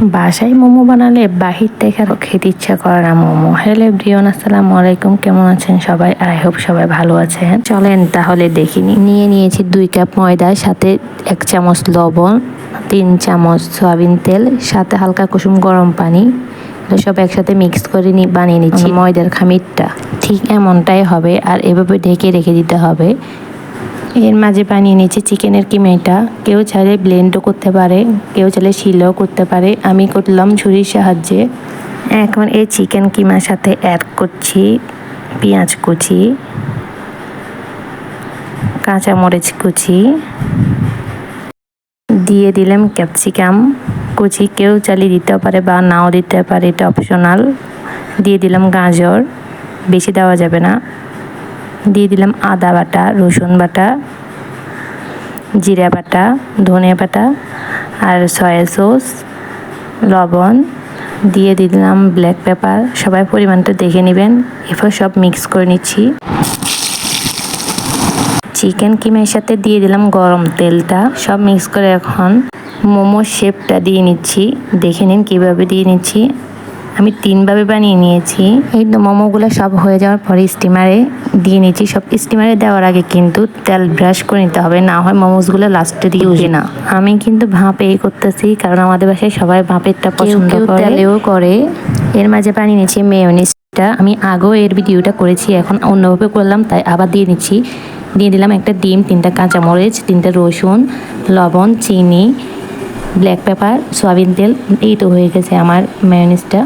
বাসায় মোমো বানালে বাহির থেকে আরো খেতে ইচ্ছা করে না মোমো। হ্যালো এভরিওয়ান, আসসালামু আলাইকুম। কেমন আছেন সবাই? আই হোপ সবাই ভালো আছেন। চলেন তাহলে দেখিনি। নিয়ে নিয়েছি 2 কাপ ময়দা, সাথে 1 চামচ লবণ, 3 চামচ সয়াবিন তেল, সাথে হালকা কুসুম গরম পানি। সব একসাথে মিক্স করে বানিয়ে নিচ্ছি ময়দার খামিরটা। ঠিক এমনটাই হবে, আর এভাবে ঢেকে রেখে দিতে হবে। এর মাঝে বানিয়ে নিয়েছি চিকেনের কিমাটা। কেউ চাইলে ব্লেন্ডও করতে পারে, কেউ চাইলে শিলেও করতে পারে। আমি করলাম ছুরির সাহায্যে। এখন এই চিকেন কিমার সাথে অ্যাড করছি পেঁয়াজ কুচি, কাঁচামরিচ কুচি, দিয়ে দিলাম ক্যাপসিকাম কুচি। কেউ চাইলে দিতে পারে বা নাও দিতে পারে, এটা অপশনাল। দিয়ে দিলাম গাজর, বেশি দেওয়া যাবে না। দিয়ে দিলাম আদা বাটা, রসুন বাটা, জিরা বাটা, ধনিয়া বাটা, আর সয়া সস, লবণ। দিয়ে দিলাম ব্ল্যাক পেপার। সবাই পরিমাণটা দেখে নেবেন। এরপর সব মিক্স করে নিচ্ছি। চিকেন কিমার সাথে দিয়ে দিলাম গরম তেলটা। সব মিক্স করে এখন মোমোর শেপটা দিয়ে নিচ্ছি। দেখে নিন কীভাবে দিয়ে নিচ্ছি। আমি 3 ভাবে বানিয়ে নিয়েছি। এই মোমোগুলো সব হয়ে যাওয়ার পরে স্টিমারে দিয়ে নিচ্ছি। সব স্টিমারে দেওয়ার আগে কিন্তু তেল ব্রাশ করে নিতে হবে, না হয় মোমোসগুলো লাস্টে দিয়ে উঠবে না। আমি কিন্তু ভাপেই করতেছি, কারণ আমাদের বাসায় সবাই ভাপেরটা পছন্দ করে, তেলেও করে। এর মাঝে বানিয়ে নিচ্ছি মেয়োনিজটা। আমি আগেও এর ভিডিওটা করেছি, এখন অন্যভাবে করলাম তাই আবার দিয়ে নিচ্ছি। দিয়ে দিলাম একটা ডিম, 3টা কাঁচামরিচ, 3টা রসুন, লবণ, চিনি, ব্ল্যাক পেপার, সয়াবিন তেল। এই তো হয়ে গেছে আমার মেয়োনিজটা।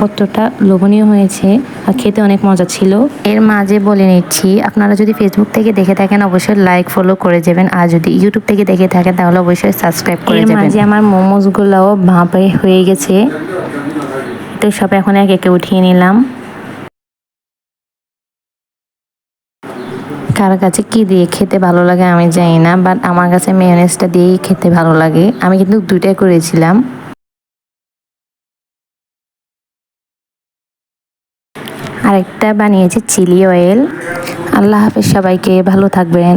কতটা লোভনীয় হয়েছে আর খেতে অনেক মজা ছিল। এর মাঝে বলে নিচ্ছি, আপনারা যদি ফেসবুক থেকে দেখে থাকেন অবশ্যই লাইক ফলো করে যাবেন, আর যদি ইউটিউব থেকে দেখে থাকেন তাহলে অবশ্যই সাবস্ক্রাইব করে যাবেন। এর মাঝে আমার মোমোসগুলোও ভাপে হয়ে গেছে, তো সব এখন এক একে উঠিয়ে নিলাম। কার কাছে কি দিয়ে খেতে ভালো লাগে আমি জানি না, বাট আমার কাছে মেয়োনেজটা দিয়েই খেতে ভালো লাগে। আমি কিন্তু 2টাই করেছিলাম। আরেকটা বানিয়েছি চিলি অয়েল। আল্লাহ হাফেজ সবাইকে, ভালো থাকবেন।